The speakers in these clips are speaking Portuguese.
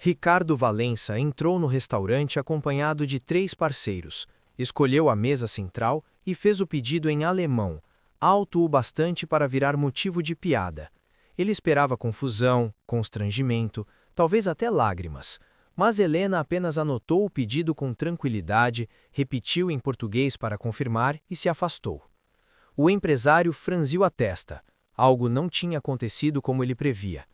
Ricardo Valença entrou no restaurante acompanhado de 3 parceiros, escolheu a mesa central e fez o pedido em alemão, alto o bastante para virar motivo de piada. Ele esperava confusão, constrangimento, talvez até lágrimas, mas Helena apenas anotou o pedido com tranquilidade, repetiu em português para confirmar e se afastou. O empresário franziu a testa. Algo não tinha acontecido como ele previa.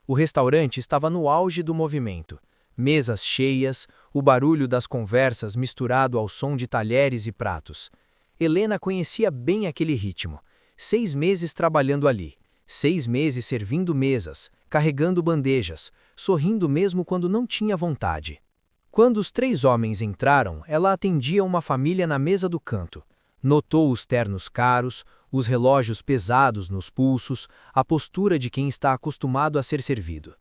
O restaurante estava no auge do movimento. Mesas cheias, o barulho das conversas misturado ao som de talheres e pratos. Helena conhecia bem aquele ritmo. 6 meses trabalhando ali, 6 meses servindo mesas, carregando bandejas, sorrindo mesmo quando não tinha vontade. Quando os 3 homens entraram, ela atendia uma família na mesa do canto. Notou os ternos caros, os relógios pesados nos pulsos, a postura de quem está acostumado a ser servido.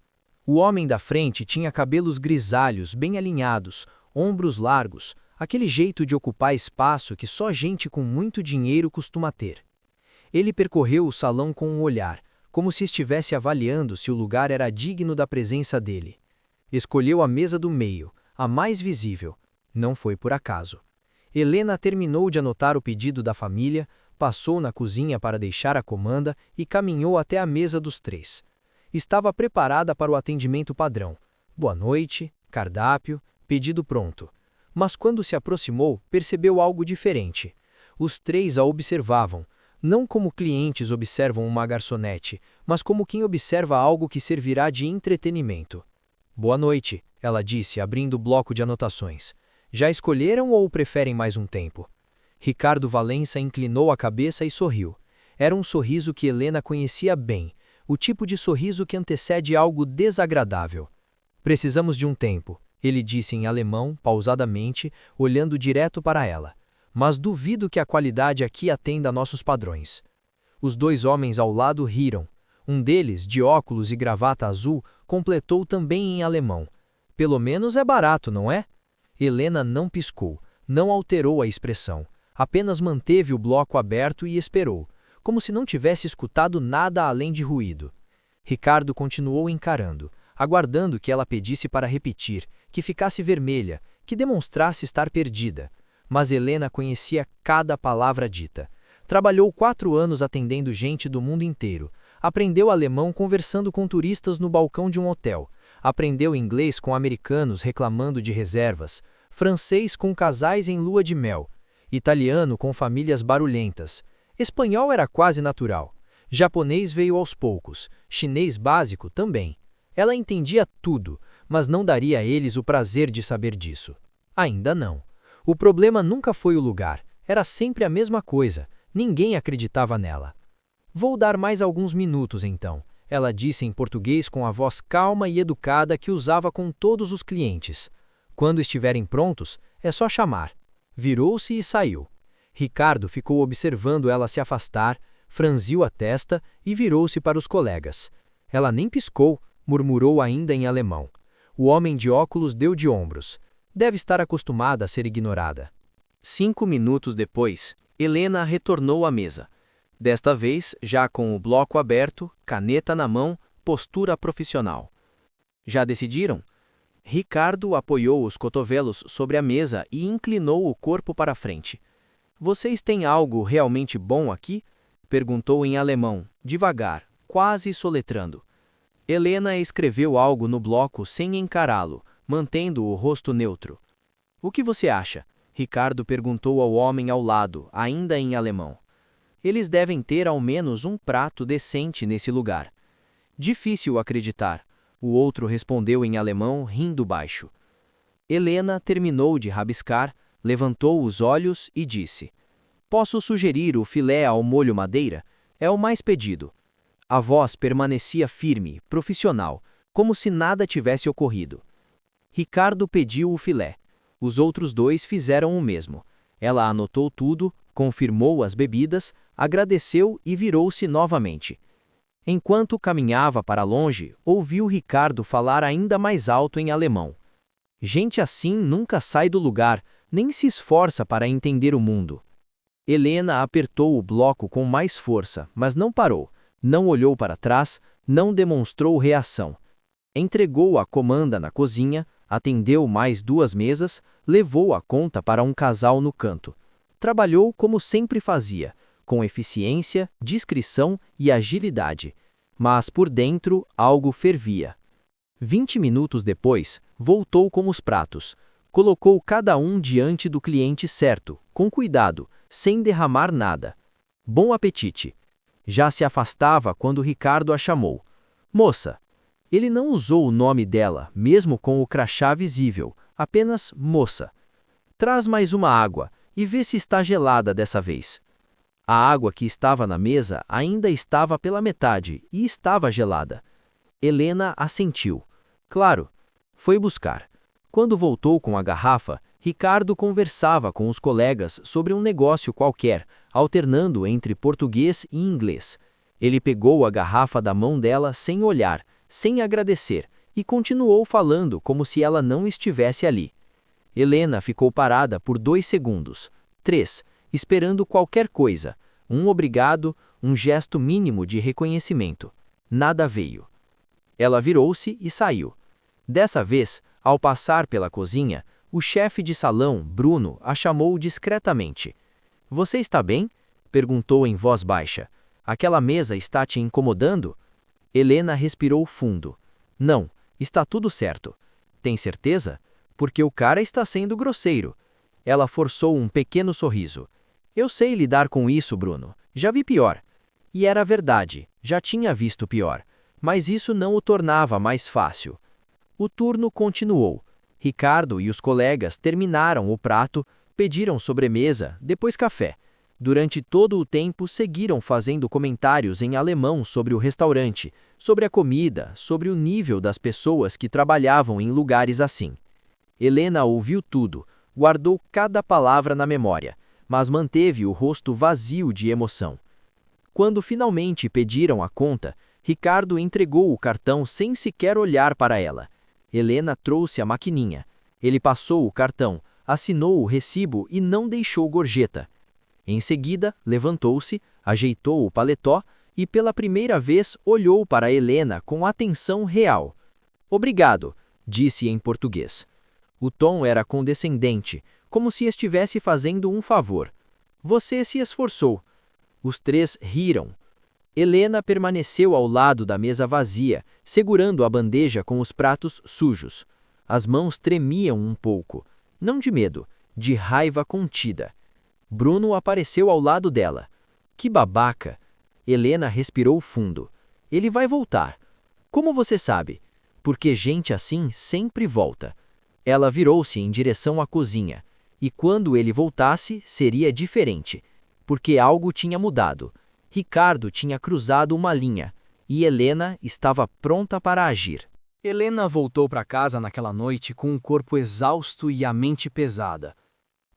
O homem da frente tinha cabelos grisalhos, bem alinhados, ombros largos, aquele jeito de ocupar espaço que só gente com muito dinheiro costuma ter. Ele percorreu o salão com um olhar, como se estivesse avaliando se o lugar era digno da presença dele. Escolheu a mesa do meio, a mais visível. Não foi por acaso. Helena terminou de anotar o pedido da família, passou na cozinha para deixar a comanda e caminhou até a mesa dos 3. Estava preparada para o atendimento padrão. Boa noite, cardápio, pedido pronto. Mas quando se aproximou, percebeu algo diferente. Os 3 a observavam, não como clientes observam uma garçonete, mas como quem observa algo que servirá de entretenimento. Boa noite, ela disse, abrindo o bloco de anotações. Já escolheram ou preferem mais um tempo? Ricardo Valença inclinou a cabeça e sorriu. Era um sorriso que Helena conhecia bem, o tipo de sorriso que antecede algo desagradável. Precisamos de um tempo, ele disse em alemão, pausadamente, olhando direto para ela. Mas duvido que a qualidade aqui atenda a nossos padrões. Os 2 homens ao lado riram. Um deles, de óculos e gravata azul, completou também em alemão. Pelo menos é barato, não é? Helena não piscou, não alterou a expressão, apenas manteve o bloco aberto e esperou, como se não tivesse escutado nada além de ruído. Ricardo continuou encarando, aguardando que ela pedisse para repetir, que ficasse vermelha, que demonstrasse estar perdida. Mas Helena conhecia cada palavra dita. Trabalhou 4 anos atendendo gente do mundo inteiro. Aprendeu alemão conversando com turistas no balcão de um hotel. Aprendeu inglês com americanos reclamando de reservas, francês com casais em lua de mel, italiano com famílias barulhentas. Espanhol era quase natural. Japonês veio aos poucos, chinês básico também. Ela entendia tudo, mas não daria a eles o prazer de saber disso. Ainda não. O problema nunca foi o lugar, era sempre a mesma coisa, ninguém acreditava nela. Vou dar mais alguns minutos então, ela disse em português com a voz calma e educada que usava com todos os clientes. Quando estiverem prontos, é só chamar. Virou-se e saiu. Ricardo ficou observando ela se afastar, franziu a testa e virou-se para os colegas. Ela nem piscou, murmurou ainda em alemão. O homem de óculos deu de ombros. Deve estar acostumada a ser ignorada. 5 minutos depois, Helena retornou à mesa. Desta vez, já com o bloco aberto, caneta na mão, postura profissional. Já decidiram? Ricardo apoiou os cotovelos sobre a mesa e inclinou o corpo para a frente. Vocês têm algo realmente bom aqui? Perguntou em alemão, devagar, quase soletrando. Helena escreveu algo no bloco sem encará-lo, mantendo o rosto neutro. O que você acha? Ricardo perguntou ao homem ao lado, ainda em alemão. Eles devem ter ao menos um prato decente nesse lugar. Difícil acreditar, o outro respondeu em alemão, rindo baixo. Helena terminou de rabiscar, levantou os olhos e disse: Posso sugerir o filé ao molho madeira? É o mais pedido. A voz permanecia firme, profissional, como se nada tivesse ocorrido. Ricardo pediu o filé. Os outros 2 fizeram o mesmo. Ela anotou tudo, confirmou as bebidas, agradeceu e virou-se novamente. Enquanto caminhava para longe, ouviu Ricardo falar ainda mais alto em alemão. Gente assim nunca sai do lugar, nem se esforça para entender o mundo. Helena apertou o bloco com mais força, mas não parou, não olhou para trás, não demonstrou reação. Entregou a comanda na cozinha, atendeu mais 2 mesas, levou a conta para um casal no canto. Trabalhou como sempre fazia, com eficiência, discrição e agilidade. Mas por dentro algo fervia. 20 minutos depois, voltou com os pratos. Colocou cada um diante do cliente certo, com cuidado, sem derramar nada. Bom apetite. Já se afastava quando Ricardo a chamou. Moça. Ele não usou o nome dela, mesmo com o crachá visível, apenas moça. Traz mais uma água e vê se está gelada dessa vez. A água que estava na mesa ainda estava pela metade e estava gelada. Helena assentiu. Claro, foi buscar. Quando voltou com a garrafa, Ricardo conversava com os colegas sobre um negócio qualquer, alternando entre português e inglês. Ele pegou a garrafa da mão dela sem olhar, sem agradecer, e continuou falando como se ela não estivesse ali. Helena ficou parada por 2 segundos, 3, esperando qualquer coisa, um obrigado, um gesto mínimo de reconhecimento. Nada veio. Ela virou-se e saiu. Dessa vez, ao passar pela cozinha, o chefe de salão, Bruno, a chamou discretamente. Você está bem? Perguntou em voz baixa. Aquela mesa está te incomodando? Helena respirou fundo. Não, está tudo certo. Tem certeza? Porque o cara está sendo grosseiro. Ela forçou um pequeno sorriso. Eu sei lidar com isso, Bruno. Já vi pior. E era verdade, já tinha visto pior. Mas isso não o tornava mais fácil. O turno continuou. Ricardo e os colegas terminaram o prato, pediram sobremesa, depois café. Durante todo o tempo seguiram fazendo comentários em alemão sobre o restaurante, sobre a comida, sobre o nível das pessoas que trabalhavam em lugares assim. Helena ouviu tudo, guardou cada palavra na memória, mas manteve o rosto vazio de emoção. Quando finalmente pediram a conta, Ricardo entregou o cartão sem sequer olhar para ela. Helena trouxe a maquininha. Ele passou o cartão, assinou o recibo e não deixou gorjeta. Em seguida, levantou-se, ajeitou o paletó e pela primeira vez olhou para Helena com atenção real. Obrigado, disse em português. O tom era condescendente, como se estivesse fazendo um favor. Você se esforçou. Os 3 riram. Helena permaneceu ao lado da mesa vazia, segurando a bandeja com os pratos sujos. As mãos tremiam um pouco, não de medo, de raiva contida. Bruno apareceu ao lado dela. Que babaca! Helena respirou fundo. Ele vai voltar. Como você sabe? Porque gente assim sempre volta. Ela virou-se em direção à cozinha. E quando ele voltasse, seria diferente. Porque algo tinha mudado. Ricardo tinha cruzado uma linha, e Helena estava pronta para agir. Helena voltou para casa naquela noite com o corpo exausto e a mente pesada.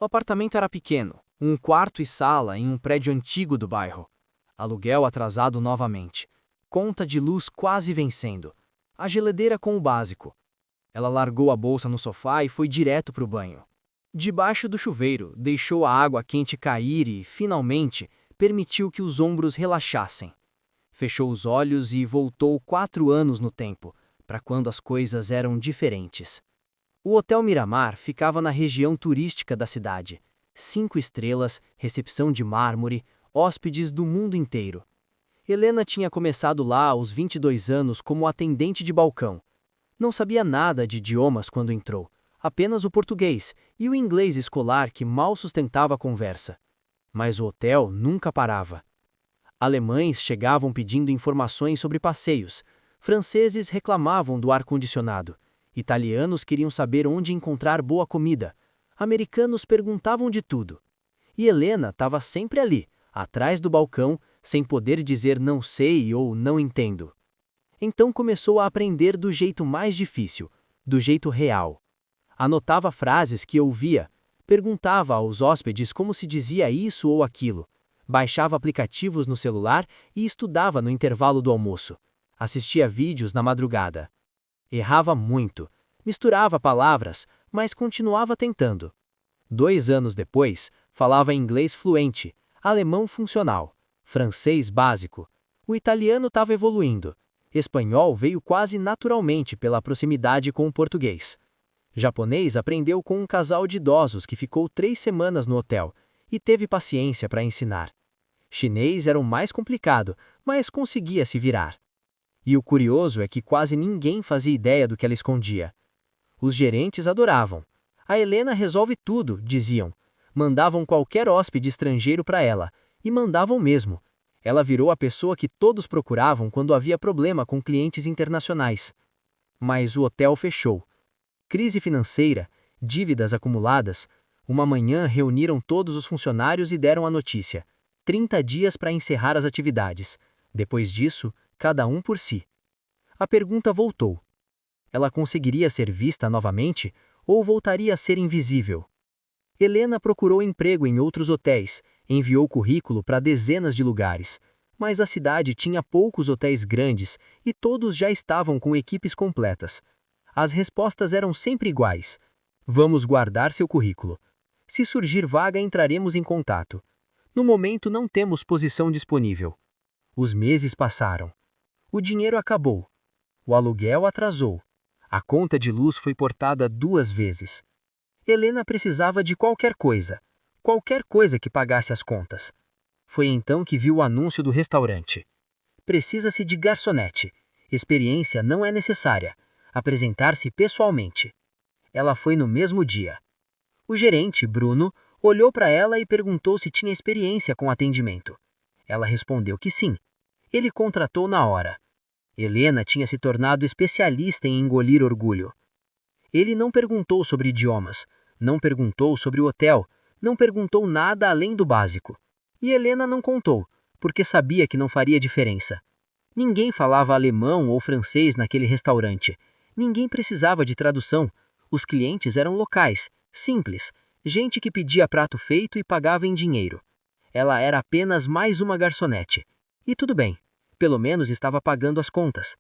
O apartamento era pequeno, um quarto e sala em um prédio antigo do bairro. Aluguel atrasado novamente. Conta de luz quase vencendo. A geladeira com o básico. Ela largou a bolsa no sofá e foi direto para o banho. Debaixo do chuveiro, deixou a água quente cair e, finalmente, permitiu que os ombros relaxassem. Fechou os olhos e voltou 4 anos no tempo, para quando as coisas eram diferentes. O Hotel Miramar ficava na região turística da cidade. 5 estrelas, recepção de mármore, hóspedes do mundo inteiro. Helena tinha começado lá aos 22 anos como atendente de balcão. Não sabia nada de idiomas quando entrou, apenas o português e o inglês escolar que mal sustentava a conversa. Mas o hotel nunca parava. Alemães chegavam pedindo informações sobre passeios, franceses reclamavam do ar-condicionado, italianos queriam saber onde encontrar boa comida, americanos perguntavam de tudo. E Helena estava sempre ali, atrás do balcão, sem poder dizer não sei ou não entendo. Então começou a aprender do jeito mais difícil, do jeito real. Anotava frases que ouvia, perguntava aos hóspedes como se dizia isso ou aquilo, baixava aplicativos no celular e estudava no intervalo do almoço, assistia vídeos na madrugada. Errava muito, misturava palavras, mas continuava tentando. 2 anos depois, falava inglês fluente, alemão funcional, francês básico. O italiano estava evoluindo. Espanhol veio quase naturalmente pela proximidade com o português. Japonês aprendeu com um casal de idosos que ficou 3 semanas no hotel e teve paciência para ensinar. Chinês era o mais complicado, mas conseguia se virar. E o curioso é que quase ninguém fazia ideia do que ela escondia. Os gerentes adoravam. A Helena resolve tudo, diziam. Mandavam qualquer hóspede estrangeiro para ela, e mandavam mesmo. Ela virou a pessoa que todos procuravam quando havia problema com clientes internacionais. Mas o hotel fechou. Crise financeira, dívidas acumuladas. Uma manhã reuniram todos os funcionários e deram a notícia: 30 dias para encerrar as atividades. Depois disso, cada um por si. A pergunta voltou. Ela conseguiria ser vista novamente ou voltaria a ser invisível? Helena procurou emprego em outros hotéis, enviou currículo para dezenas de lugares, mas a cidade tinha poucos hotéis grandes e todos já estavam com equipes completas. As respostas eram sempre iguais: vamos guardar seu currículo. Se surgir vaga, entraremos em contato. No momento não temos posição disponível. Os meses passaram. O dinheiro acabou. O aluguel atrasou. A conta de luz foi portada 2 vezes. Helena precisava de qualquer coisa que pagasse as contas. Foi então que viu o anúncio do restaurante. Precisa-se de garçonete. Experiência não é necessária. Apresentar-se pessoalmente. Ela foi no mesmo dia. O gerente, Bruno, olhou para ela e perguntou se tinha experiência com atendimento. Ela respondeu que sim. Ele contratou na hora. Helena tinha se tornado especialista em engolir orgulho. Ele não perguntou sobre idiomas, não perguntou sobre o hotel, não perguntou nada além do básico. E Helena não contou, porque sabia que não faria diferença. Ninguém falava alemão ou francês naquele restaurante. Ninguém precisava de tradução. Os clientes eram locais, simples, gente que pedia prato feito e pagava em dinheiro. Ela era apenas mais uma garçonete. E tudo bem, pelo menos estava pagando as contas.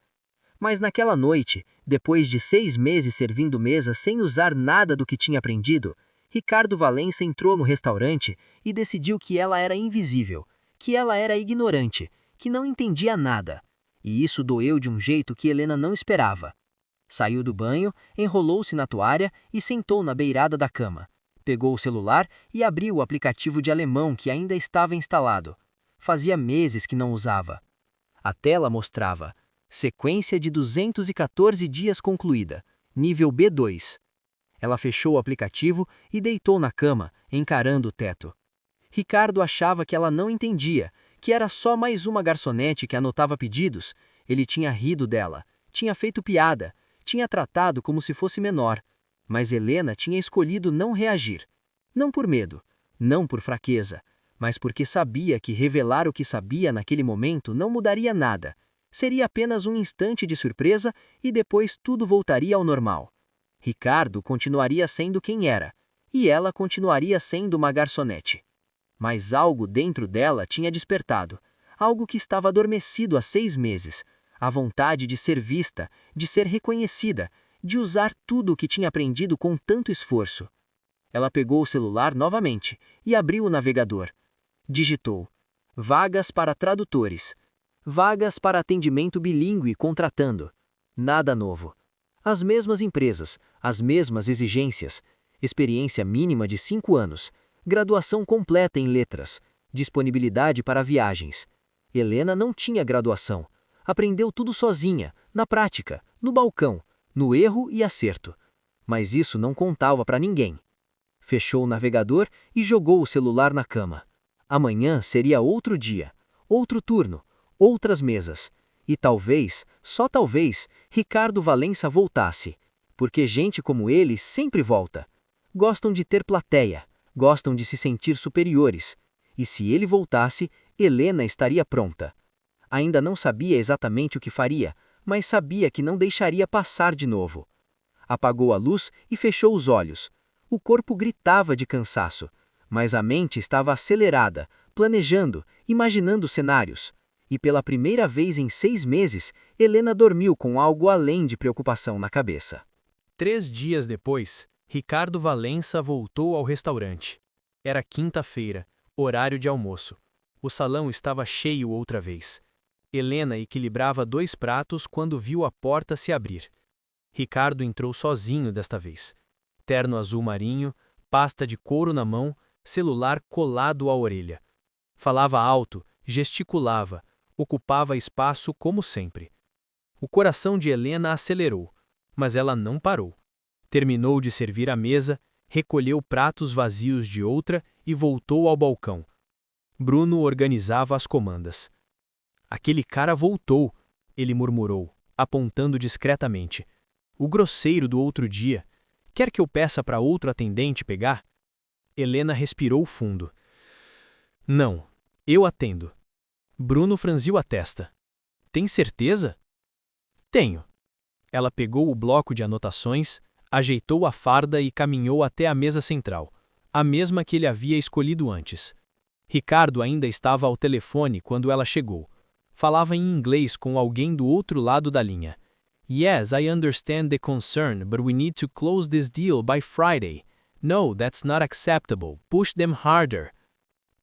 Mas naquela noite, depois de 6 meses servindo mesa sem usar nada do que tinha aprendido, Ricardo Valença entrou no restaurante e decidiu que ela era invisível, que ela era ignorante, que não entendia nada. E isso doeu de um jeito que Helena não esperava. Saiu do banho, enrolou-se na toalha e sentou na beirada da cama. Pegou o celular e abriu o aplicativo de alemão que ainda estava instalado. Fazia meses que não usava. A tela mostrava: sequência de 214 dias concluída, nível B2. Ela fechou o aplicativo e deitou na cama, encarando o teto. Ricardo achava que ela não entendia, que era só mais uma garçonete que anotava pedidos. Ele tinha rido dela, tinha feito piada, tinha tratado como se fosse menor. Mas Helena tinha escolhido não reagir. Não por medo, não por fraqueza, mas porque sabia que revelar o que sabia naquele momento não mudaria nada. Seria apenas um instante de surpresa e depois tudo voltaria ao normal. Ricardo continuaria sendo quem era, e ela continuaria sendo uma garçonete. Mas algo dentro dela tinha despertado, algo que estava adormecido há 6 meses, a vontade de ser vista, de ser reconhecida, de usar tudo o que tinha aprendido com tanto esforço. Ela pegou o celular novamente e abriu o navegador. Digitou: vagas para tradutores. Vagas para atendimento bilíngue contratando. Nada novo. As mesmas empresas, as mesmas exigências. Experiência mínima de 5 anos. Graduação completa em letras. Disponibilidade para viagens. Helena não tinha graduação. Aprendeu tudo sozinha, na prática, no balcão, no erro e acerto. Mas isso não contava para ninguém. Fechou o navegador e jogou o celular na cama. Amanhã seria outro dia, outro turno, outras mesas. E talvez, só talvez, Ricardo Valença voltasse. Porque gente como ele sempre volta. Gostam de ter plateia, gostam de se sentir superiores. E se ele voltasse, Helena estaria pronta. Ainda não sabia exatamente o que faria, mas sabia que não deixaria passar de novo. Apagou a luz e fechou os olhos. O corpo gritava de cansaço, mas a mente estava acelerada, planejando, imaginando cenários. E pela primeira vez em 6 meses, Helena dormiu com algo além de preocupação na cabeça. 3 dias depois, Ricardo Valença voltou ao restaurante. Era quinta-feira, horário de almoço. O salão estava cheio outra vez. Helena equilibrava 2 pratos quando viu a porta se abrir. Ricardo entrou sozinho desta vez. Terno azul marinho, pasta de couro na mão, celular colado à orelha. Falava alto, gesticulava, ocupava espaço como sempre. O coração de Helena acelerou, mas ela não parou. Terminou de servir a mesa, recolheu pratos vazios de outra e voltou ao balcão. Bruno organizava as comandas. Aquele cara voltou, ele murmurou, apontando discretamente. O grosseiro do outro dia. Quer que eu peça para outro atendente pegar? Helena respirou fundo. Não, eu atendo. Bruno franziu a testa. Tem certeza? Tenho. Ela pegou o bloco de anotações, ajeitou a farda e caminhou até a mesa central, a mesma que ele havia escolhido antes. Ricardo ainda estava ao telefone quando ela chegou. Falava em inglês com alguém do outro lado da linha. Yes, I understand the concern, but we need to close this deal by Friday. No, that's not acceptable. Push them harder.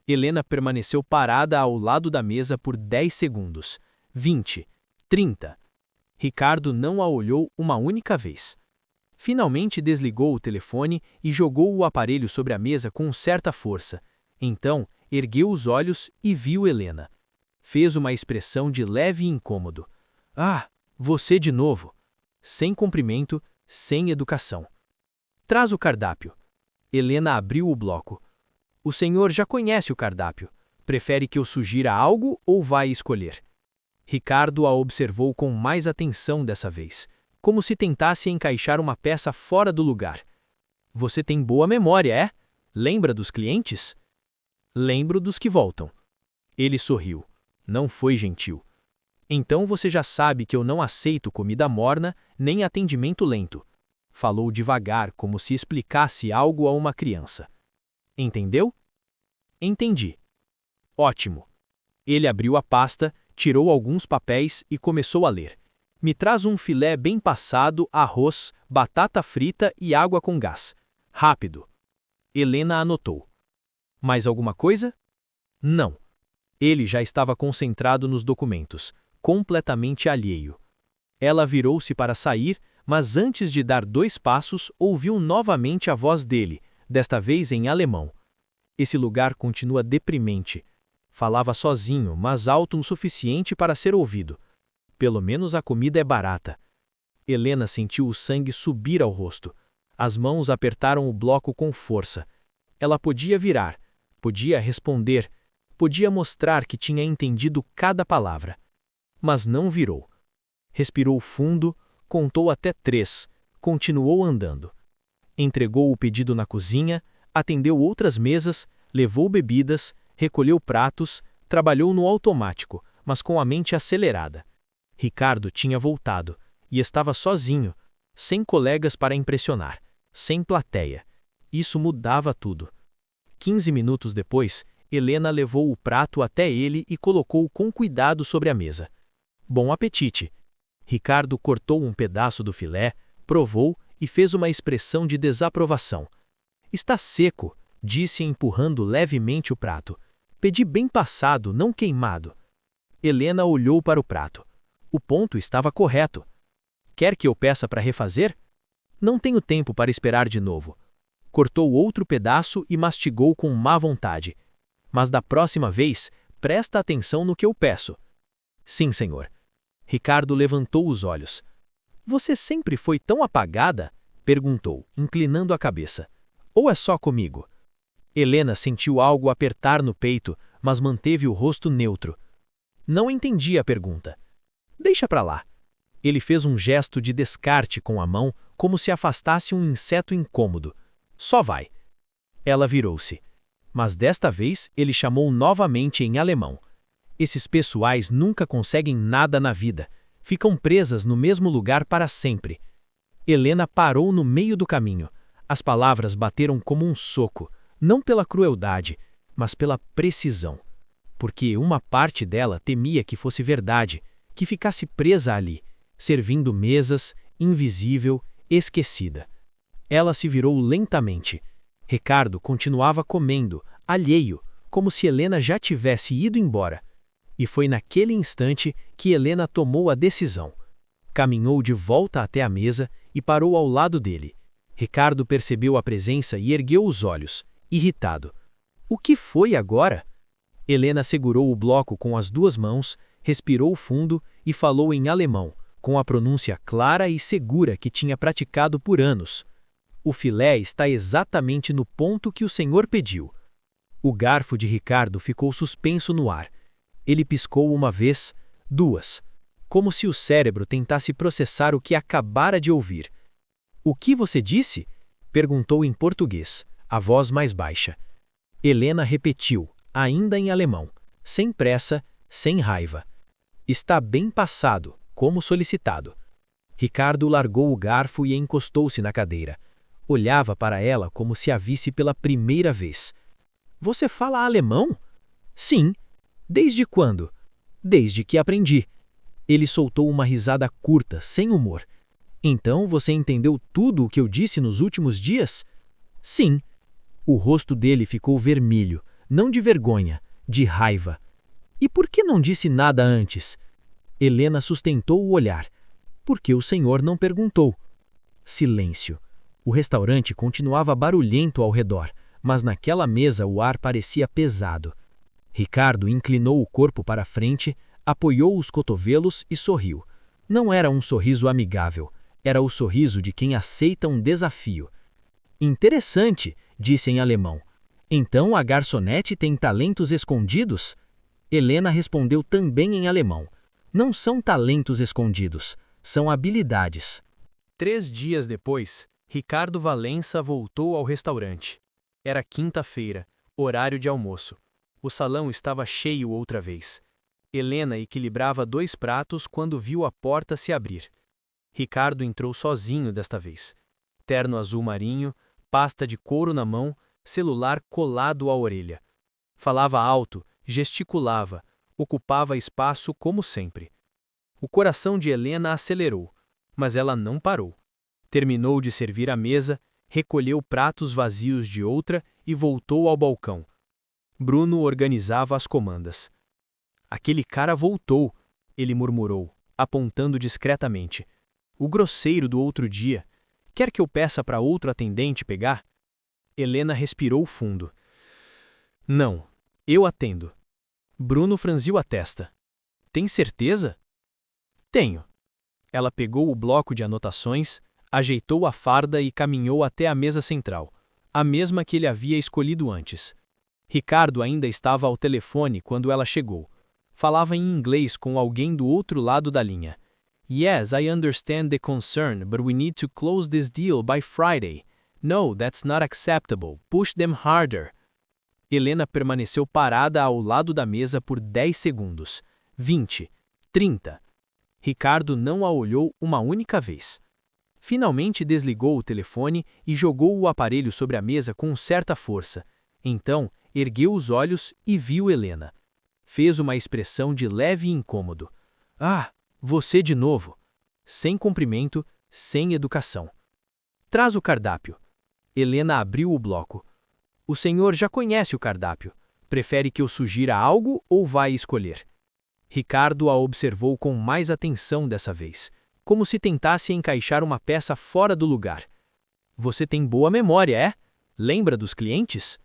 Helena permaneceu parada ao lado da mesa por 10 segundos. 20. 30. Ricardo não a olhou uma única vez. Finalmente desligou o telefone e jogou o aparelho sobre a mesa com certa força. Então, ergueu os olhos e viu Helena. Fez uma expressão de leve incômodo. Ah, você de novo. Sem cumprimento, sem educação. Traz o cardápio. Helena abriu o bloco. O senhor já conhece o cardápio. Prefere que eu sugira algo ou vai escolher? Ricardo a observou com mais atenção dessa vez, como se tentasse encaixar uma peça fora do lugar. Você tem boa memória, é? Lembra dos clientes? Lembro dos que voltam. Ele sorriu. Não foi gentil. Então você já sabe que eu não aceito comida morna nem atendimento lento. Falou devagar, como se explicasse algo a uma criança. Entendeu? Entendi. Ótimo. Ele abriu a pasta, tirou alguns papéis e começou a ler. Me traz um filé bem passado, arroz, batata frita e água com gás. Rápido. Helena anotou. Mais alguma coisa? Não. Ele já estava concentrado nos documentos, completamente alheio. Ela virou-se para sair, mas antes de dar 2 passos, ouviu novamente a voz dele, desta vez em alemão. Esse lugar continua deprimente. Falava sozinho, mas alto o suficiente para ser ouvido. Pelo menos a comida é barata. Helena sentiu o sangue subir ao rosto. As mãos apertaram o bloco com força. Ela podia virar, podia responder, podia mostrar que tinha entendido cada palavra. Mas não virou. Respirou fundo, contou até 3, continuou andando. Entregou o pedido na cozinha, atendeu outras mesas, levou bebidas, recolheu pratos, trabalhou no automático, mas com a mente acelerada. Ricardo tinha voltado, e estava sozinho, sem colegas para impressionar, sem plateia. Isso mudava tudo. 15 minutos depois, Helena levou o prato até ele e colocou com cuidado sobre a mesa. Bom apetite! Ricardo cortou um pedaço do filé, provou e fez uma expressão de desaprovação. Está seco, disse empurrando levemente o prato. Pedi bem passado, não queimado. Helena olhou para o prato. O ponto estava correto. Quer que eu peça para refazer? Não tenho tempo para esperar de novo. Cortou outro pedaço e mastigou com má vontade. Mas da próxima vez, presta atenção no que eu peço. Sim, senhor. Ricardo levantou os olhos. Você sempre foi tão apagada? Perguntou, inclinando a cabeça. Ou é só comigo? Helena sentiu algo apertar no peito, mas manteve o rosto neutro. Não entendi a pergunta. Deixa pra lá. Ele fez um gesto de descarte com a mão, como se afastasse um inseto incômodo. Só vai. Ela virou-se. Mas desta vez ele chamou novamente em alemão. Esses pessoais nunca conseguem nada na vida. Ficam presas no mesmo lugar para sempre. Helena parou no meio do caminho. As palavras bateram como um soco, não pela crueldade, mas pela precisão. Porque uma parte dela temia que fosse verdade, que ficasse presa ali, servindo mesas, invisível, esquecida. Ela se virou lentamente. Ricardo continuava comendo, alheio, como se Helena já tivesse ido embora. E foi naquele instante que Helena tomou a decisão. Caminhou de volta até a mesa e parou ao lado dele. Ricardo percebeu a presença e ergueu os olhos, irritado. O que foi agora? Helena segurou o bloco com as duas mãos, respirou fundo e falou em alemão, com a pronúncia clara e segura que tinha praticado por anos. O filé está exatamente no ponto que o senhor pediu. O garfo de Ricardo ficou suspenso no ar. Ele piscou uma vez, duas, como se o cérebro tentasse processar o que acabara de ouvir. O que você disse? Perguntou em português, a voz mais baixa. Helena repetiu, ainda em alemão, sem pressa, sem raiva. Está bem passado, como solicitado. Ricardo largou o garfo e encostou-se na cadeira. Olhava para ela como se a visse pela primeira vez. Você fala alemão? Sim. Desde quando? Desde que aprendi. Ele soltou uma risada curta, sem humor. Então você entendeu tudo o que eu disse nos últimos dias? Sim. O rosto dele ficou vermelho, não de vergonha, de raiva. E por que não disse nada antes? Helena sustentou o olhar. Porque o senhor não perguntou. Silêncio. O restaurante continuava barulhento ao redor, mas naquela mesa o ar parecia pesado. Ricardo inclinou o corpo para a frente, apoiou os cotovelos e sorriu. Não era um sorriso amigável, era o sorriso de quem aceita um desafio. Interessante, disse em alemão. Então a garçonete tem talentos escondidos? Helena respondeu também em alemão. Não são talentos escondidos, são habilidades. 3 dias depois, Ricardo Valença voltou ao restaurante. Era quinta-feira, horário de almoço. O salão estava cheio outra vez. Helena equilibrava 2 pratos quando viu a porta se abrir. Ricardo entrou sozinho desta vez. Terno azul marinho, pasta de couro na mão, celular colado à orelha. Falava alto, gesticulava, ocupava espaço como sempre. O coração de Helena acelerou, mas ela não parou. Terminou de servir a mesa, recolheu pratos vazios de outra e voltou ao balcão. Bruno organizava as comandas. Aquele cara voltou, ele murmurou, apontando discretamente. O grosseiro do outro dia. Quer que eu peça para outro atendente pegar? Helena respirou fundo. Não, eu atendo. Bruno franziu a testa. Tem certeza? Tenho. Ela pegou o bloco de anotações, ajeitou a farda e caminhou até a mesa central, a mesma que ele havia escolhido antes. Ricardo ainda estava ao telefone quando ela chegou. Falava em inglês com alguém do outro lado da linha. Yes, I understand the concern, but we need to close this deal by Friday. No, that's not acceptable. Push them harder. Helena permaneceu parada ao lado da mesa por 10 segundos. 20. 30. Ricardo não a olhou uma única vez. Finalmente desligou o telefone e jogou o aparelho sobre a mesa com certa força. Então, ergueu os olhos e viu Helena. Fez uma expressão de leve incômodo. Ah, você de novo. Sem cumprimento, sem educação. Traz o cardápio. Helena abriu o bloco. O senhor já conhece o cardápio. Prefere que eu sugira algo ou vai escolher? Ricardo a observou com mais atenção dessa vez, como se tentasse encaixar uma peça fora do lugar. Você tem boa memória, é? Lembra dos clientes?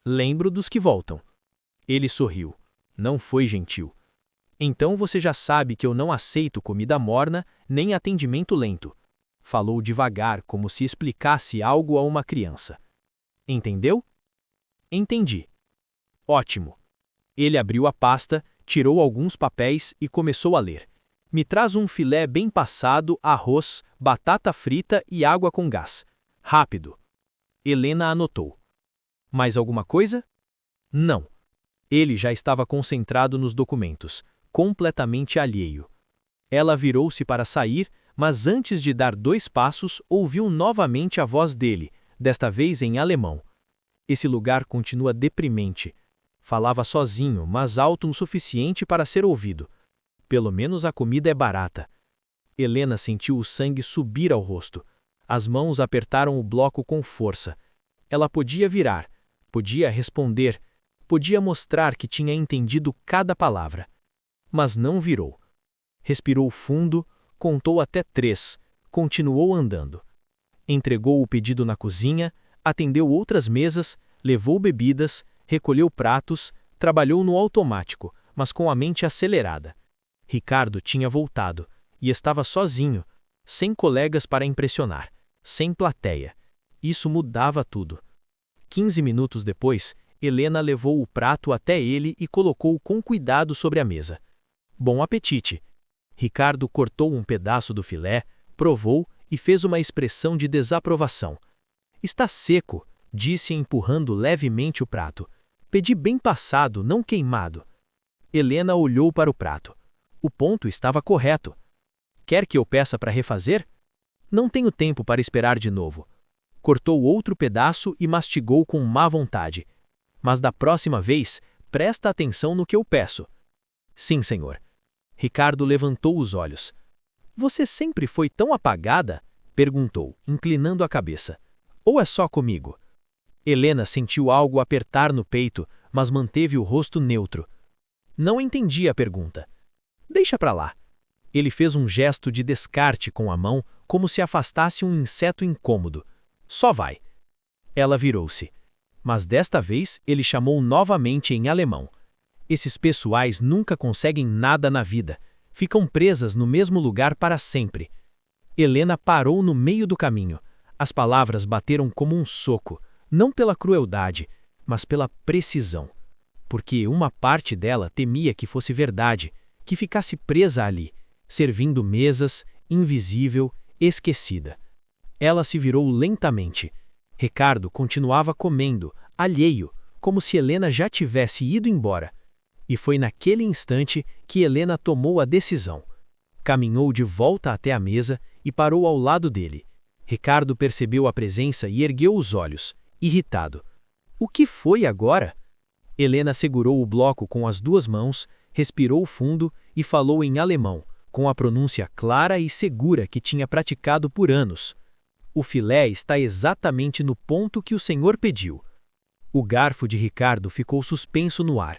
Lembro dos que voltam. Ele sorriu. Não foi gentil. Então você já sabe que eu não aceito comida morna nem atendimento lento. Falou devagar, como se explicasse algo a uma criança. Entendeu? Entendi. Ótimo. Ele abriu a pasta, tirou alguns papéis e começou a ler. Me traz um filé bem passado, arroz, batata frita e água com gás. Rápido. Helena anotou. Mais alguma coisa? Não. Ele já estava concentrado nos documentos, completamente alheio. Ela virou-se para sair, mas antes de dar 2 passos, ouviu novamente a voz dele, desta vez em alemão. Esse lugar continua deprimente. Falava sozinho, mas alto o suficiente para ser ouvido. Pelo menos a comida é barata. Helena sentiu o sangue subir ao rosto. As mãos apertaram o bloco com força. Ela podia virar, podia responder, podia mostrar que tinha entendido cada palavra. mas não virou. Respirou fundo, contou até 3, continuou andando. Entregou o pedido na cozinha, atendeu outras mesas, levou bebidas, recolheu pratos, trabalhou no automático, mas com a mente acelerada. Ricardo tinha voltado, e estava sozinho, sem colegas para impressionar, sem plateia. Isso mudava tudo. 15 minutos depois, Helena levou o prato até ele e colocou com cuidado sobre a mesa. Bom apetite! Ricardo cortou um pedaço do filé, provou e fez uma expressão de desaprovação. Está seco, disse empurrando levemente o prato. Pedi bem passado, não queimado. Helena olhou para o prato. O ponto estava correto. Quer que eu peça para refazer? Não tenho tempo para esperar de novo. Cortou outro pedaço e mastigou com má vontade. Mas da próxima vez, presta atenção no que eu peço. Sim, senhor. Ricardo levantou os olhos. Você sempre foi tão apagada? Perguntou, inclinando a cabeça. Ou é só comigo? Helena sentiu algo apertar no peito, mas manteve o rosto neutro. Não entendi a pergunta. Deixa pra lá. Ele fez um gesto de descarte com a mão, como se afastasse um inseto incômodo. Só vai. Ela virou-se. Mas desta vez ele chamou novamente em alemão. Esses pessoais nunca conseguem nada na vida. Ficam presas no mesmo lugar para sempre. Helena parou no meio do caminho. As palavras bateram como um soco, não pela crueldade, mas pela precisão. Porque uma parte dela temia que fosse verdade, que ficasse presa ali, servindo mesas, invisível, esquecida. Ela se virou lentamente. Ricardo continuava comendo, alheio, como se Helena já tivesse ido embora. E foi naquele instante que Helena tomou a decisão. Caminhou de volta até a mesa e parou ao lado dele. Ricardo percebeu a presença e ergueu os olhos, irritado. O que foi agora? Helena segurou o bloco com as 2 mãos, respirou fundo e falou em alemão, com a pronúncia clara e segura que tinha praticado por anos. O filé está exatamente no ponto que o senhor pediu. O garfo de Ricardo ficou suspenso no ar.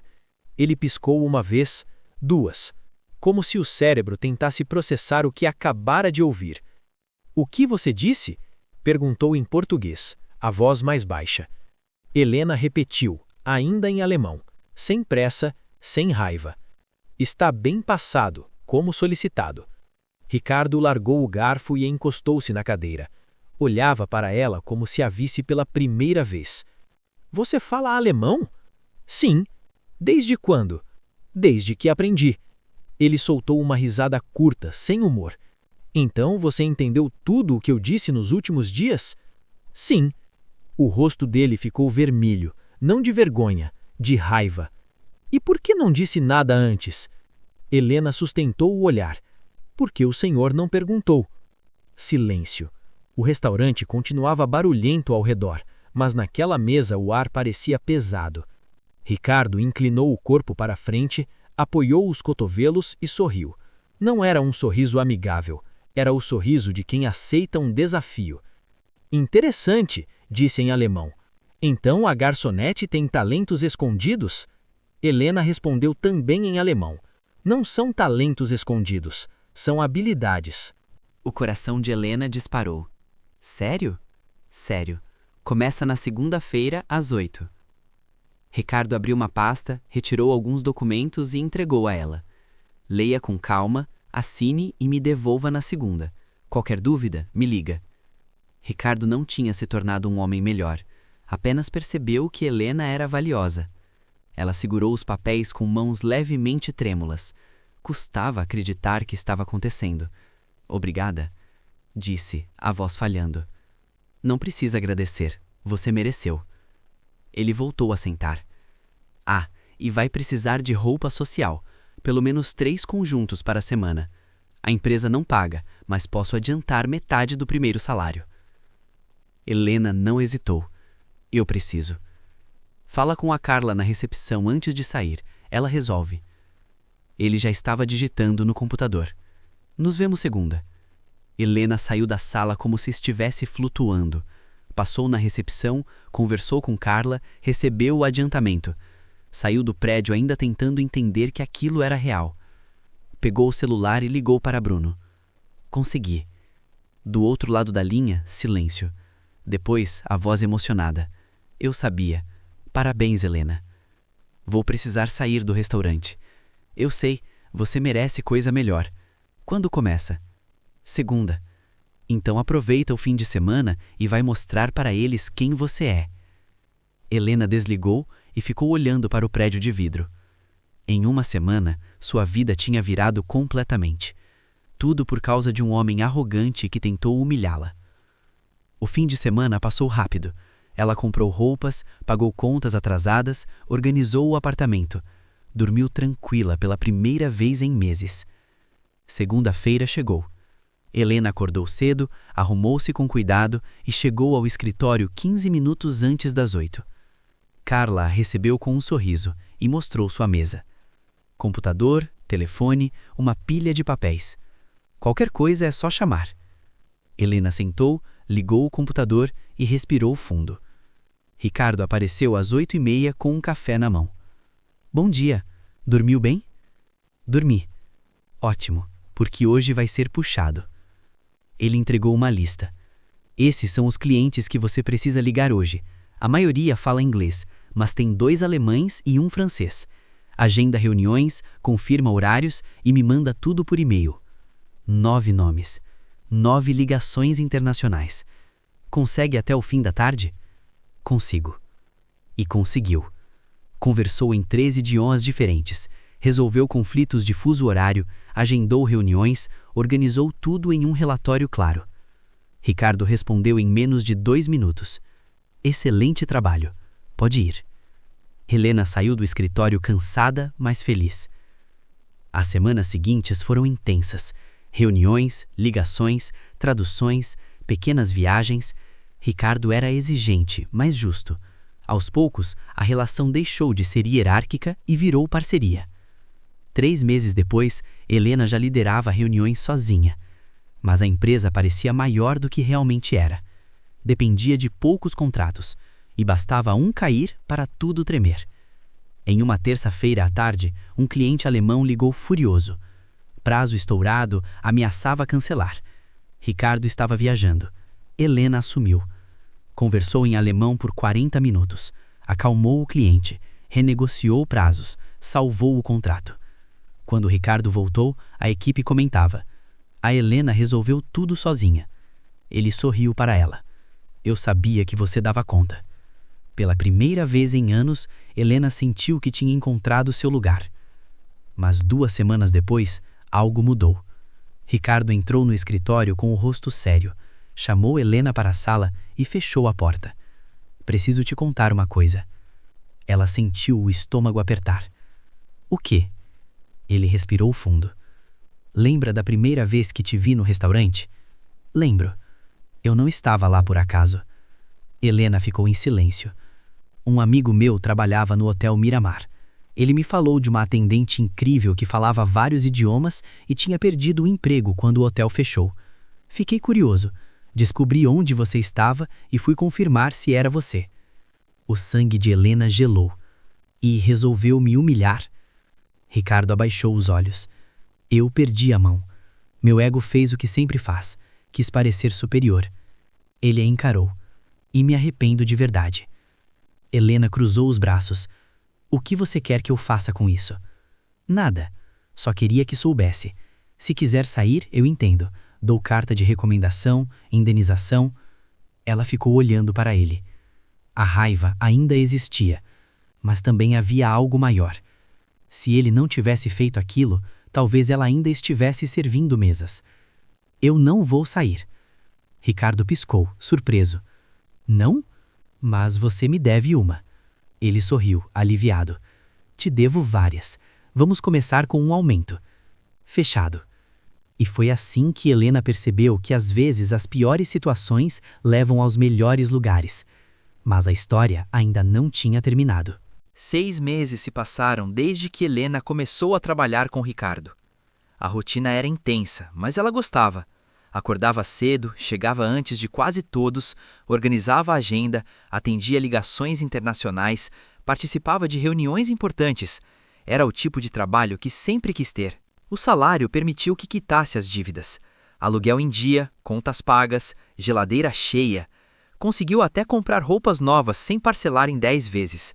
Ele piscou uma vez, 2, como se o cérebro tentasse processar o que acabara de ouvir. O que você disse? Perguntou em português, a voz mais baixa. Helena repetiu, ainda em alemão, sem pressa, sem raiva. Está bem passado, como solicitado. Ricardo largou o garfo e encostou-se na cadeira. Olhava para ela como se a visse pela primeira vez. Você fala alemão? Sim. Desde quando? Desde que aprendi. Ele soltou uma risada curta, sem humor. Então você entendeu tudo o que eu disse nos últimos dias? Sim. O rosto dele ficou vermelho, não de vergonha, de raiva. E por que não disse nada antes? Helena sustentou o olhar. Porque o senhor não perguntou. Silêncio. O restaurante continuava barulhento ao redor, mas naquela mesa o ar parecia pesado. Ricardo inclinou o corpo para frente, apoiou os cotovelos e sorriu. Não era um sorriso amigável, era o sorriso de quem aceita um desafio. Interessante, disse em alemão. Então a garçonete tem talentos escondidos? Helena respondeu também em alemão. Não são talentos escondidos, são habilidades. O coração de Helena disparou. Sério? Sério. Começa na segunda-feira, às 8. Ricardo abriu uma pasta, retirou alguns documentos e entregou a ela. Leia com calma, assine e me devolva na segunda. Qualquer dúvida, me liga. Ricardo não tinha se tornado um homem melhor. Apenas percebeu que Helena era valiosa. Ela segurou os papéis com mãos levemente trêmulas. Custava acreditar que estava acontecendo. Obrigada, disse, a voz falhando. Não precisa agradecer, você mereceu. Ele voltou a sentar. Ah, e vai precisar de roupa social, pelo menos 3 conjuntos para a semana. A empresa não paga, mas posso adiantar metade do primeiro salário. Helena não hesitou. Eu preciso. Fala com a Carla na recepção antes de sair, ela resolve. Ele já estava digitando no computador. Nos vemos segunda. Helena saiu da sala como se estivesse flutuando. Passou na recepção, conversou com Carla, recebeu o adiantamento. Saiu do prédio ainda tentando entender que aquilo era real. pegou o celular e ligou para Bruno. Consegui. Do outro lado da linha, silêncio. Depois, a voz emocionada. Eu sabia. Parabéns, Helena. Vou precisar sair do restaurante. Eu sei, você merece coisa melhor. Quando começa? Segunda. Então aproveita o fim de semana e vai mostrar para eles quem você é. Helena desligou e ficou olhando para o prédio de vidro. Em uma semana, sua vida tinha virado completamente. Tudo por causa de um homem arrogante que tentou humilhá-la. O fim de semana passou rápido. Ela comprou roupas, pagou contas atrasadas, organizou o apartamento. Dormiu tranquila pela primeira vez em meses. Segunda-feira chegou. Helena acordou cedo, arrumou-se com cuidado e chegou ao escritório 15 minutos antes das 8. Carla a recebeu com um sorriso e mostrou sua mesa. Computador, telefone, uma pilha de papéis. Qualquer coisa é só chamar. Helena sentou, ligou o computador e respirou fundo. Ricardo apareceu às 8h30 com um café na mão. Bom dia. Dormiu bem? Dormi. Ótimo, porque hoje vai ser puxado. Ele entregou uma lista. Esses são os clientes que você precisa ligar hoje. A maioria fala inglês, mas tem 2 alemães e 1 francês. Agenda reuniões, confirma horários e me manda tudo por e-mail. 9 nomes. 9 ligações internacionais. Consegue até o fim da tarde? Consigo. E conseguiu. Conversou em 13 idiomas diferentes, resolveu conflitos de fuso horário, agendou reuniões, organizou tudo em um relatório claro. Ricardo respondeu em menos de 2 minutos. Excelente trabalho. Pode ir. Helena saiu do escritório cansada, mas feliz. As semanas seguintes foram intensas. Reuniões, ligações, traduções, pequenas viagens. Ricardo era exigente, mas justo. Aos poucos, a relação deixou de ser hierárquica e virou parceria. 3 meses depois, Helena já liderava reuniões sozinha. Mas a empresa parecia maior do que realmente era. Dependia de poucos contratos, e bastava um cair para tudo tremer. Em uma terça-feira à tarde, um cliente alemão ligou furioso. Prazo estourado, ameaçava cancelar. Ricardo estava viajando. Helena assumiu. Conversou em alemão por 40 minutos. Acalmou o cliente, renegociou prazos, salvou o contrato. Quando Ricardo voltou, a equipe comentava. A Helena resolveu tudo sozinha. Ele sorriu para ela. Eu sabia que você dava conta. Pela primeira vez em anos, Helena sentiu que tinha encontrado seu lugar. Mas 2 semanas depois, algo mudou. Ricardo entrou no escritório com o rosto sério, chamou Helena para a sala e fechou a porta. Preciso te contar uma coisa. Ela sentiu o estômago apertar. O quê? Ele respirou fundo. Lembra da primeira vez que te vi no restaurante? Lembro. Eu não estava lá por acaso. Helena ficou em silêncio. Um amigo meu trabalhava no Hotel Miramar. Ele me falou de uma atendente incrível que falava vários idiomas e tinha perdido o emprego quando o hotel fechou. Fiquei curioso. Descobri onde você estava e fui confirmar se era você. O sangue de Helena gelou. E resolveu me humilhar. Ricardo abaixou os olhos. Eu perdi a mão. Meu ego fez o que sempre faz. Quis parecer superior. Ele a encarou. E me arrependo de verdade. Helena cruzou os braços. O que você quer que eu faça com isso? Nada. Só queria que soubesse. Se quiser sair, eu entendo. Dou carta de recomendação, indenização. Ela ficou olhando para ele. A raiva ainda existia, mas também havia algo maior. Se ele não tivesse feito aquilo, talvez ela ainda estivesse servindo mesas. Eu não vou sair. Ricardo piscou, surpreso. Não? Mas você me deve uma. Ele sorriu, aliviado. Te devo várias. Vamos começar com um aumento. Fechado. E foi assim que Helena percebeu que às vezes as piores situações levam aos melhores lugares. Mas a história ainda não tinha terminado. 6 meses se passaram desde que Helena começou a trabalhar com Ricardo. A rotina era intensa, mas ela gostava. Acordava cedo, chegava antes de quase todos, organizava a agenda, atendia ligações internacionais, participava de reuniões importantes. Era o tipo de trabalho que sempre quis ter. O salário permitiu que quitasse as dívidas. Aluguel em dia, contas pagas, geladeira cheia. Conseguiu até comprar roupas novas sem parcelar em 10 vezes.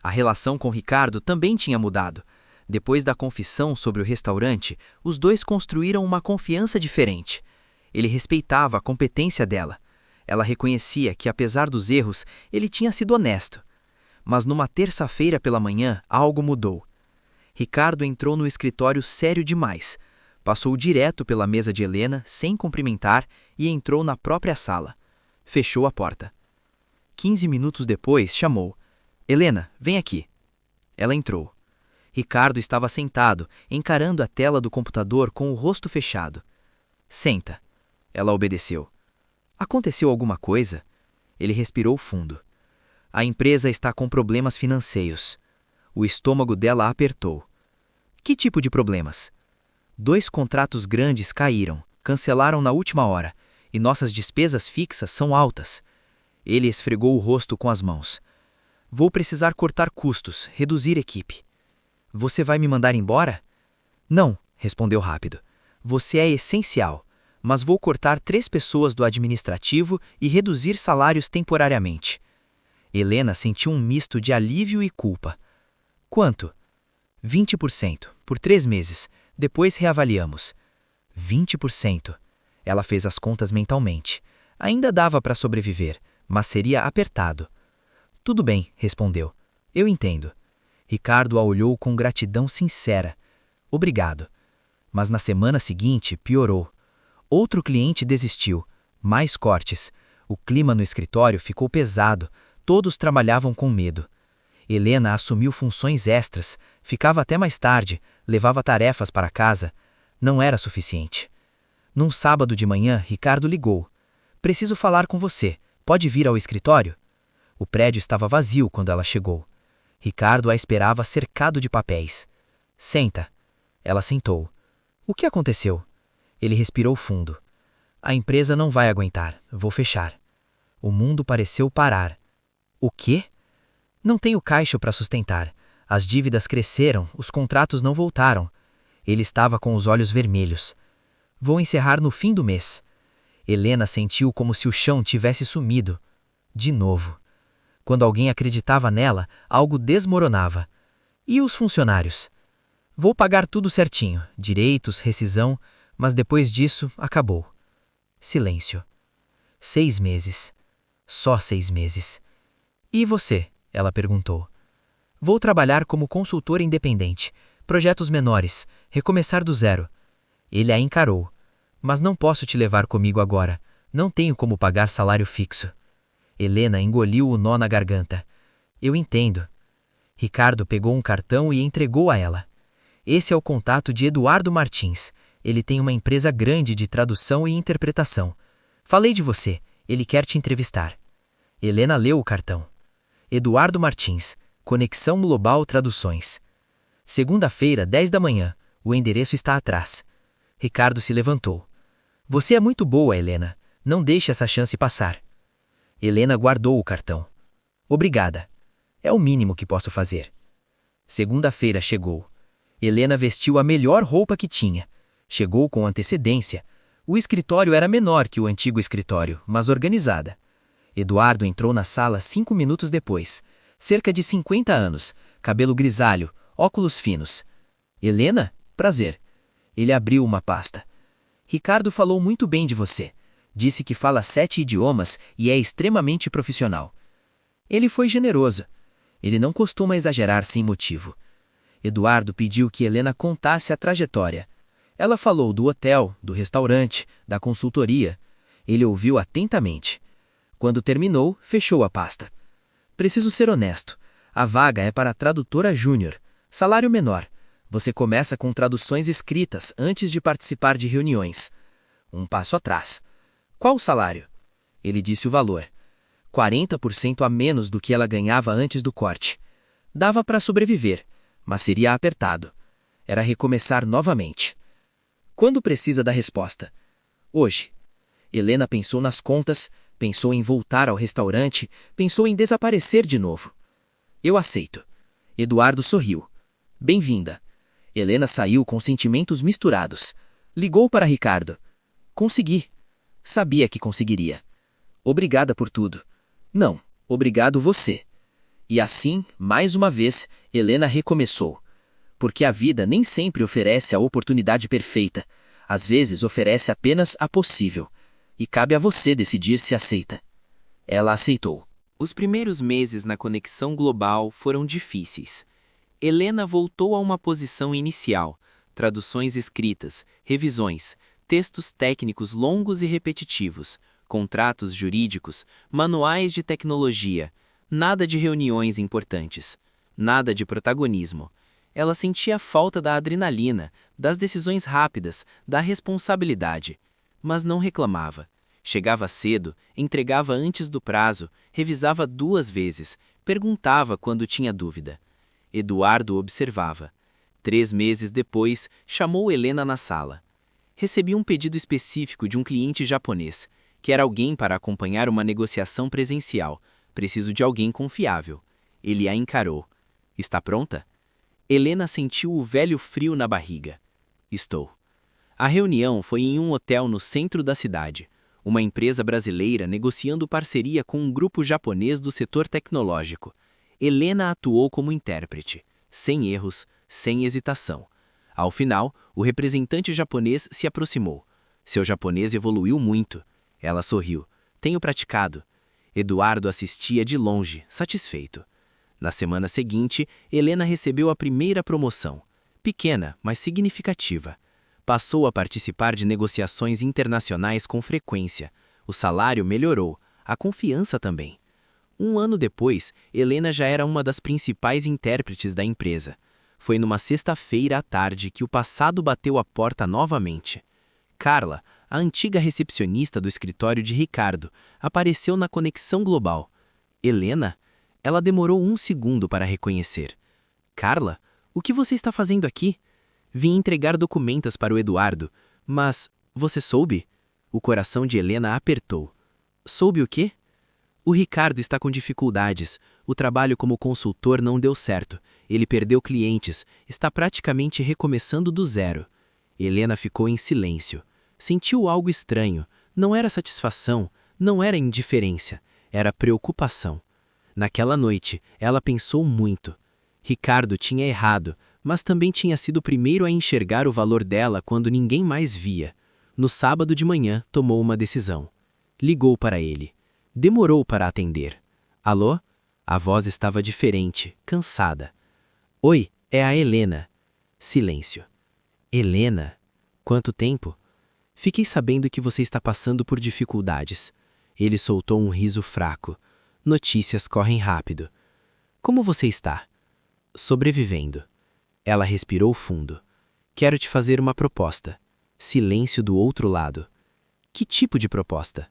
A relação com Ricardo também tinha mudado. Depois da confissão sobre o restaurante, os dois construíram uma confiança diferente. Ele respeitava a competência dela. Ela reconhecia que, apesar dos erros, ele tinha sido honesto. Mas numa terça-feira pela manhã, algo mudou. Ricardo entrou no escritório sério demais. Passou direto pela mesa de Helena, sem cumprimentar, e entrou na própria sala. Fechou a porta. 15 minutos depois, chamou. Helena, vem aqui. Ela entrou. Ricardo estava sentado, encarando a tela do computador com o rosto fechado. Senta. Ela obedeceu. Aconteceu alguma coisa? Ele respirou fundo. A empresa está com problemas financeiros. O estômago dela apertou. Que tipo de problemas? 2 contratos grandes caíram, cancelaram na última hora, e nossas despesas fixas são altas. Ele esfregou o rosto com as mãos. Vou precisar cortar custos, reduzir equipe. Você vai me mandar embora? Não, respondeu rápido. Você é essencial, mas vou cortar 3 pessoas do administrativo e reduzir salários temporariamente. Helena sentiu um misto de alívio e culpa. Quanto? 20%, por 3 meses. Depois reavaliamos. 20%. Ela fez as contas mentalmente. Ainda dava para sobreviver, mas seria apertado. Tudo bem, respondeu. Eu entendo. Ricardo a olhou com gratidão sincera. Obrigado. Mas na semana seguinte piorou. Outro cliente desistiu. Mais cortes. O clima no escritório ficou pesado. Todos trabalhavam com medo. Helena assumiu funções extras, ficava até mais tarde, levava tarefas para casa. Não era suficiente. Num sábado de manhã, Ricardo ligou. Preciso falar com você. Pode vir ao escritório? O prédio estava vazio quando ela chegou. Ricardo a esperava cercado de papéis. Senta. Ela sentou. O que aconteceu? Ele respirou fundo. A empresa não vai aguentar. Vou fechar. O mundo pareceu parar. O quê? Não tenho caixa para sustentar. As dívidas cresceram, os contratos não voltaram. Ele estava com os olhos vermelhos. Vou encerrar no fim do mês. Helena sentiu como se o chão tivesse sumido. De novo. Quando alguém acreditava nela, algo desmoronava. E os funcionários? Vou pagar tudo certinho, direitos, rescisão, mas depois disso, acabou. Silêncio. 6 meses. Só 6 meses. E você? Ela perguntou. Vou trabalhar como consultor independente, projetos menores, recomeçar do zero. Ele a encarou. Mas não posso te levar comigo agora. Não tenho como pagar salário fixo. Helena engoliu o nó na garganta. Eu entendo. Ricardo pegou um cartão e entregou a ela. Esse é o contato de Eduardo Martins. Ele tem uma empresa grande de tradução e interpretação. Falei de você. Ele quer te entrevistar. Helena leu o cartão. Eduardo Martins, Conexão Global Traduções. Segunda-feira, 10 da manhã. O endereço está atrás. Ricardo se levantou. Você é muito boa, Helena. Não deixe essa chance passar. Helena guardou o cartão. Obrigada. É o mínimo que posso fazer. Segunda-feira chegou. Helena vestiu a melhor roupa que tinha. Chegou com antecedência. O escritório era menor que o antigo escritório, mas organizada. Eduardo entrou na sala 5 minutos depois. Cerca de 50 anos, cabelo grisalho, óculos finos. Helena? Prazer. Ele abriu uma pasta. Ricardo falou muito bem de você. Disse que fala 7 idiomas e é extremamente profissional. Ele foi generoso. Ele não costuma exagerar sem motivo. Eduardo pediu que Helena contasse a trajetória. Ela falou do hotel, do restaurante, da consultoria. Ele ouviu atentamente. Quando terminou, fechou a pasta. Preciso ser honesto. A vaga é para tradutora júnior. Salário menor. Você começa com traduções escritas antes de participar de reuniões. Um passo atrás. Qual o salário? Ele disse o valor. 40% a menos do que ela ganhava antes do corte. Dava para sobreviver, mas seria apertado. Era recomeçar novamente. Quando precisa da resposta? Hoje. Helena pensou nas contas, pensou em voltar ao restaurante, pensou em desaparecer de novo. Eu aceito. Eduardo sorriu. Bem-vinda. Helena saiu com sentimentos misturados. Ligou para Ricardo. Consegui. Sabia que conseguiria. Obrigada por tudo. Não, obrigado você. E assim, mais uma vez, Helena recomeçou. Porque a vida nem sempre oferece a oportunidade perfeita. Às vezes oferece apenas a possível. E cabe a você decidir se aceita. Ela aceitou. Os primeiros meses na conexão global foram difíceis. Helena voltou a uma posição inicial, traduções escritas, revisões, textos técnicos longos e repetitivos, contratos jurídicos, manuais de tecnologia, nada de reuniões importantes, nada de protagonismo. Ela sentia a falta da adrenalina, das decisões rápidas, da responsabilidade, mas não reclamava. Chegava cedo, entregava antes do prazo, revisava 2 vezes, perguntava quando tinha dúvida. Eduardo observava. 3 meses depois, chamou Helena na sala. Recebi um pedido específico de um cliente japonês. Quer alguém para acompanhar uma negociação presencial. Preciso de alguém confiável. Ele a encarou. Está pronta? Helena sentiu o velho frio na barriga. Estou. A reunião foi em um hotel no centro da cidade. Uma empresa brasileira negociando parceria com um grupo japonês do setor tecnológico. Helena atuou como intérprete, sem erros, sem hesitação. Ao final, o representante japonês se aproximou. Seu japonês evoluiu muito. Ela sorriu. Tenho praticado. Eduardo assistia de longe, satisfeito. Na semana seguinte, Helena recebeu a primeira promoção. Pequena, mas significativa. Passou a participar de negociações internacionais com frequência. O salário melhorou, a confiança também. 1 ano depois, Helena já era uma das principais intérpretes da empresa. Foi numa sexta-feira à tarde que o passado bateu a porta novamente. Carla, a antiga recepcionista do escritório de Ricardo, apareceu na conexão global. Helena? Ela demorou 1 segundo para reconhecer. Carla, o que você está fazendo aqui? Vim entregar documentos para o Eduardo, mas você soube? O coração de Helena apertou. Soube o quê? O Ricardo está com dificuldades. O trabalho como consultor não deu certo. Ele perdeu clientes. Está praticamente recomeçando do zero. Helena ficou em silêncio. Sentiu algo estranho. Não era satisfação, não era indiferença. Era preocupação. Naquela noite, ela pensou muito. Ricardo tinha errado, mas também tinha sido o primeiro a enxergar o valor dela quando ninguém mais via. No sábado de manhã, tomou uma decisão. Ligou para ele. Demorou para atender. Alô? A voz estava diferente, cansada. Oi, é a Helena. Silêncio. Helena? Quanto tempo? Fiquei sabendo que você está passando por dificuldades. Ele soltou um riso fraco. Notícias correm rápido. Como você está? Sobrevivendo. Ela respirou fundo. Quero te fazer uma proposta. Silêncio do outro lado. Que tipo de proposta?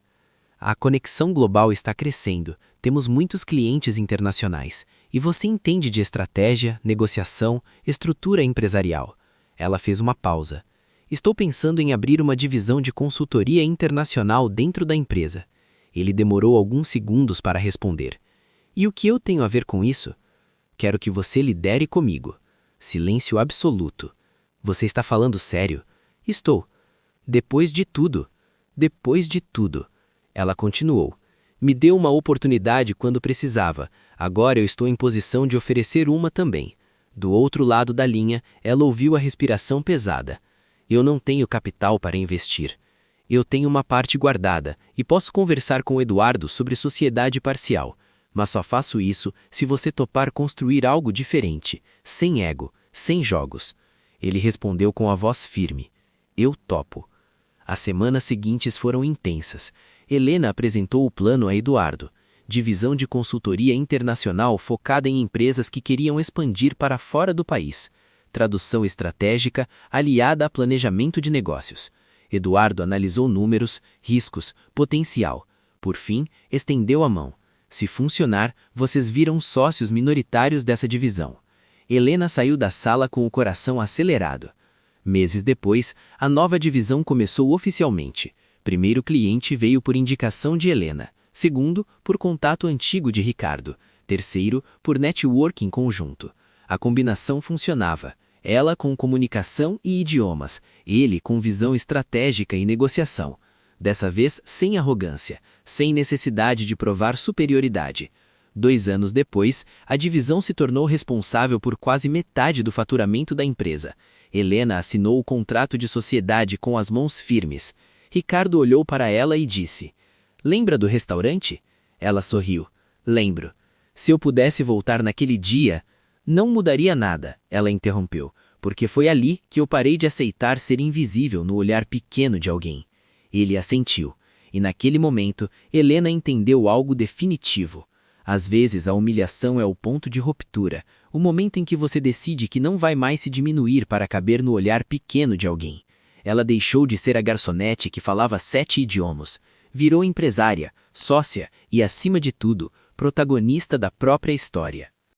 A conexão global está crescendo, temos muitos clientes internacionais, e você entende de estratégia, negociação, estrutura empresarial. Ela fez uma pausa. Estou pensando em abrir uma divisão de consultoria internacional dentro da empresa. Ele demorou alguns segundos para responder. E o que eu tenho a ver com isso? Quero que você lidere comigo. Silêncio absoluto. Você está falando sério? Estou. Depois de tudo. Ela continuou. Me deu uma oportunidade quando precisava. Agora eu estou em posição de oferecer uma também. Do outro lado da linha, ela ouviu a respiração pesada. Eu não tenho capital para investir. Eu tenho uma parte guardada e posso conversar com o Eduardo sobre sociedade parcial. Mas só faço isso se você topar construir algo diferente, sem ego, sem jogos. Ele respondeu com a voz firme. Eu topo. As semanas seguintes foram intensas. Helena apresentou o plano a Eduardo. Divisão de consultoria internacional focada em empresas que queriam expandir para fora do país. Tradução estratégica aliada a planejamento de negócios. Eduardo analisou números, riscos, potencial. Por fim, estendeu a mão. Se funcionar, vocês viram sócios minoritários dessa divisão. Helena saiu da sala com o coração acelerado. Meses depois, a nova divisão começou oficialmente. Primeiro cliente veio por indicação de Helena. Segundo, por contato antigo de Ricardo. Terceiro, por networking conjunto. A combinação funcionava. Ela com comunicação e idiomas, ele com visão estratégica e negociação. Dessa vez sem arrogância, sem necessidade de provar superioridade. 2 anos depois, a divisão se tornou responsável por quase metade do faturamento da empresa. Helena assinou o contrato de sociedade com as mãos firmes. Ricardo olhou para ela e disse: "Lembra do restaurante?" Ela sorriu. "Lembro. Se eu pudesse voltar naquele dia..." "Não mudaria nada", ela interrompeu, "porque foi ali que eu parei de aceitar ser invisível no olhar pequeno de alguém." Ele assentiu, e naquele momento, Helena entendeu algo definitivo. Às vezes a humilhação é o ponto de ruptura, o momento em que você decide que não vai mais se diminuir para caber no olhar pequeno de alguém. Ela deixou de ser a garçonete que falava 7 idiomas, virou empresária, sócia e, acima de tudo, protagonista da própria história.